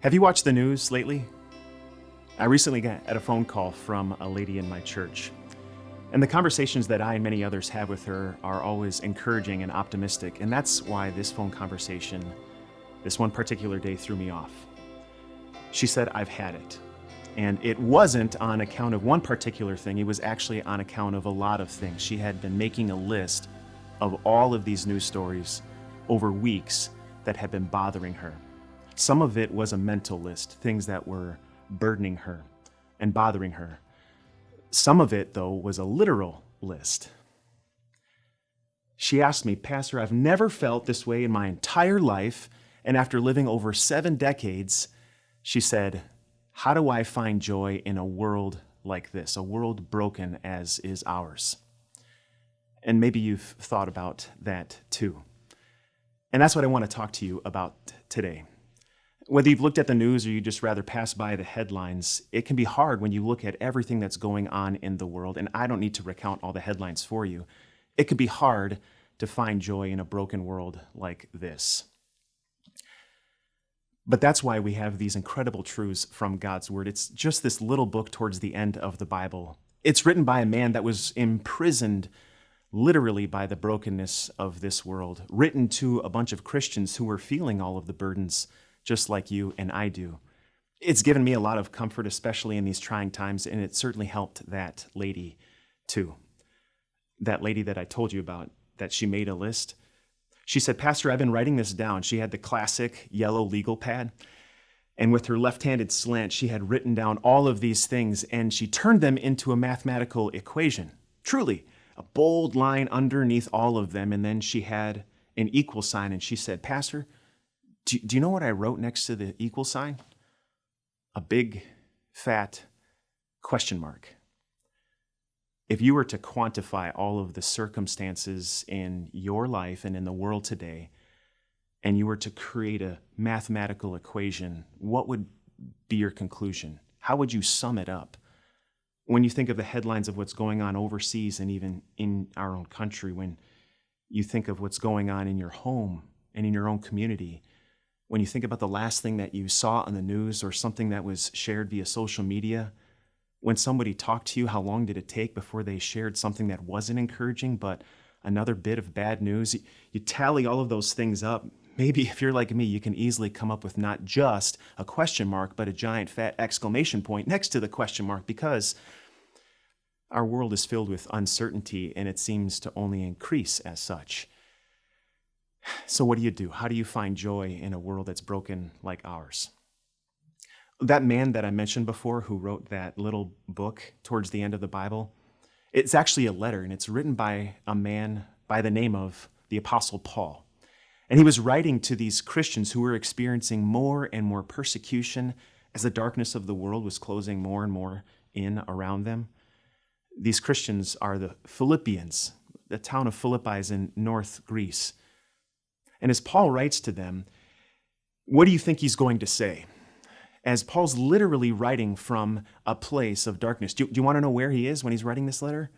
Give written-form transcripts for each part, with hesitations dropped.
Have you watched the news lately? I recently got a phone call from a lady in my church, and the conversations that I and many others have with her are always encouraging and optimistic, and that's why this phone conversation, this one particular day, threw me off. She said, "I've had it." And it wasn't on account of one particular thing, it was actually on account of a lot of things. She had been making a list of all of these news stories over weeks that had been bothering her. Some of it was a mental list, things that were burdening her and bothering her. Some of it, though, was a literal list. She asked me, "Pastor, I've never felt this way in my entire life, and after living over 7 decades," she said, "how do I find joy in a world like this, a world broken as is ours?" And maybe you've thought about that too. And that's what I want to talk to you about today. Whether you've looked at the news or you just rather pass by the headlines, it can be hard when you look at everything that's going on in the world, and I don't need to recount all the headlines for you. It can be hard to find joy in a broken world like this. But that's why we have these incredible truths from God's Word. It's just this little book towards the end of the Bible. It's written by a man that was imprisoned literally by the brokenness of this world, written to a bunch of Christians who were feeling all of the burdens just like you and I do. It's given me a lot of comfort, especially in these trying times, and it certainly helped that lady too. That lady that I told you about, that she made a list. She said, "Pastor, I've been writing this down." She had the classic yellow legal pad, and with her left-handed slant, she had written down all of these things, and she turned them into a mathematical equation. Truly, a bold line underneath all of them, and then she had an equal sign, and she said, "Pastor, do you know what I wrote next to the equal sign?" A big, fat question mark. If you were to quantify all of the circumstances in your life and in the world today, and you were to create a mathematical equation, what would be your conclusion? How would you sum it up? When you think of the headlines of what's going on overseas and even in our own country, when you think of what's going on in your home and in your own community, when you think about the last thing that you saw on the news or something that was shared via social media, when somebody talked to you, how long did it take before they shared something that wasn't encouraging, but another bit of bad news? You tally all of those things up. Maybe if you're like me, you can easily come up with not just a question mark, but a giant fat exclamation point next to the question mark, because our world is filled with uncertainty and it seems to only increase as such. So what do? How do you find joy in a world that's broken like ours? That man that I mentioned before who wrote that little book towards the end of the Bible, it's actually a letter, and it's written by a man by the name of the Apostle Paul. And he was writing to these Christians who were experiencing more and more persecution as the darkness of the world was closing more and more in around them. These Christians are the Philippians. The town of Philippi is in North Greece. And as Paul writes to them, what do you think he's going to say? As Paul's literally writing from a place of darkness. Do you want to know where he is when he's writing this letter?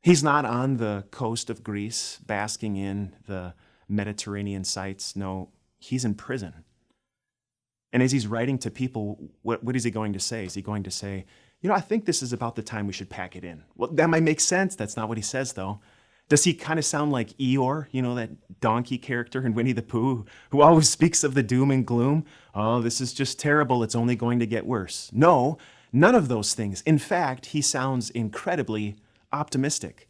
He's not on the coast of Greece, basking in the Mediterranean sights. No, he's in prison. And as he's writing to people, what is he going to say? Is he going to say, I think this is about the time we should pack it in? Well, that might make sense. That's not what he says, though. Does he kind of sound like Eeyore, that donkey character in Winnie the Pooh, who always speaks of the doom and gloom? Oh, this is just terrible. It's only going to get worse. No, none of those things. In fact, he sounds incredibly optimistic.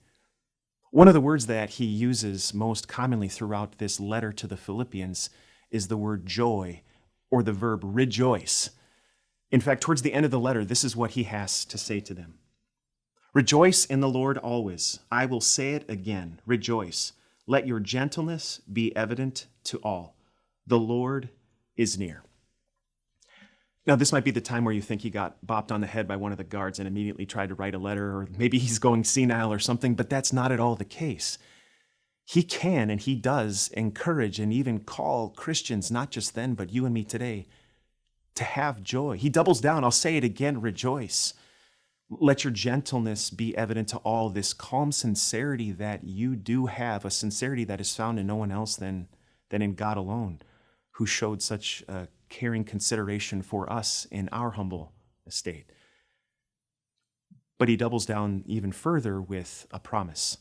One of the words that he uses most commonly throughout this letter to the Philippians is the word joy, or the verb rejoice. In fact, towards the end of the letter, this is what he has to say to them. "Rejoice in the Lord always. I will say it again, rejoice. Let your gentleness be evident to all. The Lord is near." Now, this might be the time where you think he got bopped on the head by one of the guards and immediately tried to write a letter, or maybe he's going senile or something, but that's not at all the case. He can and he does encourage and even call Christians, not just then, but you and me today, to have joy. He doubles down. I'll say it again, rejoice. Let your gentleness be evident to all, this calm sincerity that you do have, a sincerity that is found in no one else than in God alone, who showed such caring consideration for us in our humble estate. But he doubles down even further with a promise.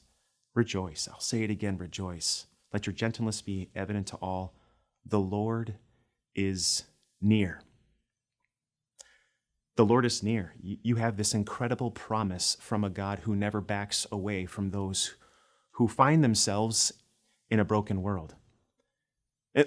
Rejoice. I'll say it again, rejoice. Let your gentleness be evident to all. The Lord is near. The Lord is near. You have this incredible promise from a God who never backs away from those who find themselves in a broken world.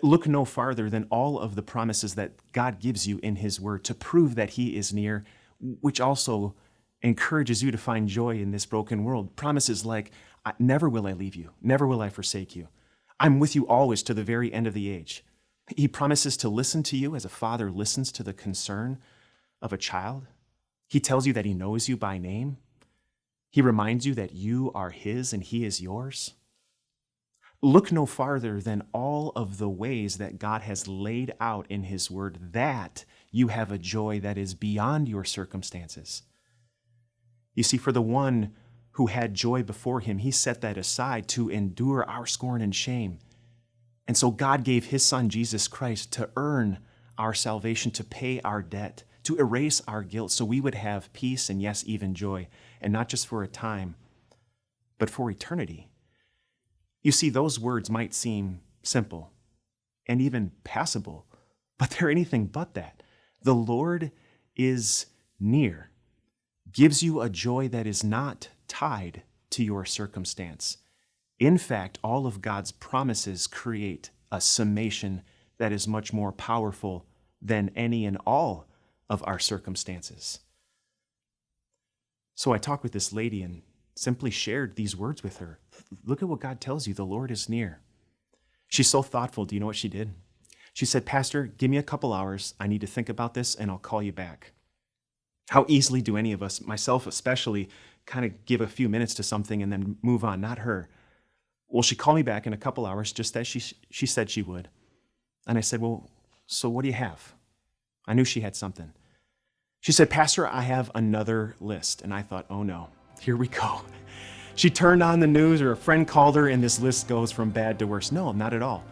Look no farther than all of the promises that God gives you in his word to prove that he is near, which also encourages you to find joy in this broken world. Promises like, never will I leave you, never will I forsake you. I'm with you always to the very end of the age. He promises to listen to you as a father listens to the concern of a child. He tells you that he knows you by name. He reminds you that you are his and he is yours. Look no farther than all of the ways that God has laid out in his word that you have a joy that is beyond your circumstances. You see, for the one who had joy before him, he set that aside to endure our scorn and shame. And so God gave his son, Jesus Christ, to earn our salvation, to pay our debt, to erase our guilt, so we would have peace and, yes, even joy, and not just for a time, but for eternity. You see, those words might seem simple and even passable, but they're anything but that. The Lord is near, gives you a joy that is not tied to your circumstance. In fact, all of God's promises create a summation that is much more powerful than any and all of our circumstances. So I talked with this lady and simply shared these words with her. Look at what God tells you, the Lord is near. She's so thoughtful. Do you know what she did? She said, Pastor, give me a couple hours. I need to think about this and I'll call you back. How easily do any of us, myself especially, kind of give a few minutes to something and then move on? Not her. Well, she called me back in a couple hours, just as she said she would. And I said, well, so what do you have? I knew she had something. She said, Pastor, I have another list. And I thought, oh no, here we go. She turned on the news or a friend called her and this list goes from bad to worse. No, not at all.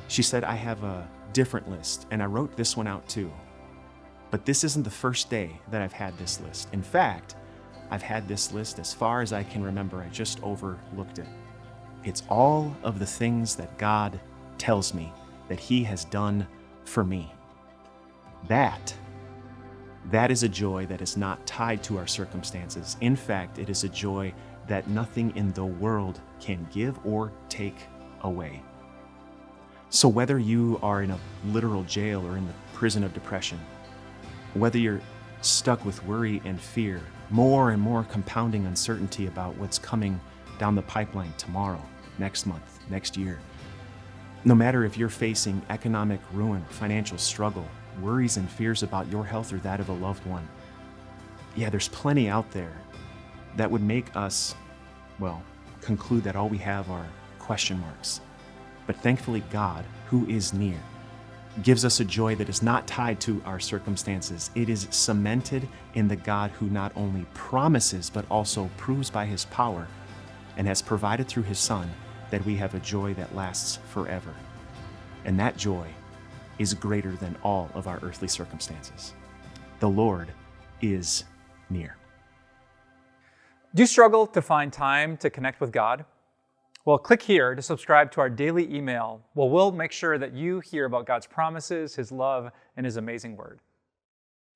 She said, I have a different list and I wrote this one out too. But this isn't the first day that I've had this list. In fact, I've had this list as far as I can remember. I just overlooked it. It's all of the things that God tells me that he has done for me. That is a joy that is not tied to our circumstances. In fact, it is a joy that nothing in the world can give or take away. So whether you are in a literal jail or in the prison of depression, whether you're stuck with worry and fear, more and more compounding uncertainty about what's coming down the pipeline tomorrow, next month, next year, no matter if you're facing economic ruin, financial struggle, worries and fears about your health or that of a loved one, there's plenty out there that would make us, conclude that all we have are question marks. But thankfully, God, who is near, gives us a joy that is not tied to our circumstances. It is cemented in the God who not only promises, but also proves by his power and has provided through his Son that we have a joy that lasts forever. And that joy is greater than all of our earthly circumstances. The Lord is near. Do you struggle to find time to connect with God? Well, click here to subscribe to our daily email. We'll make sure that you hear about God's promises, his love, and his amazing word.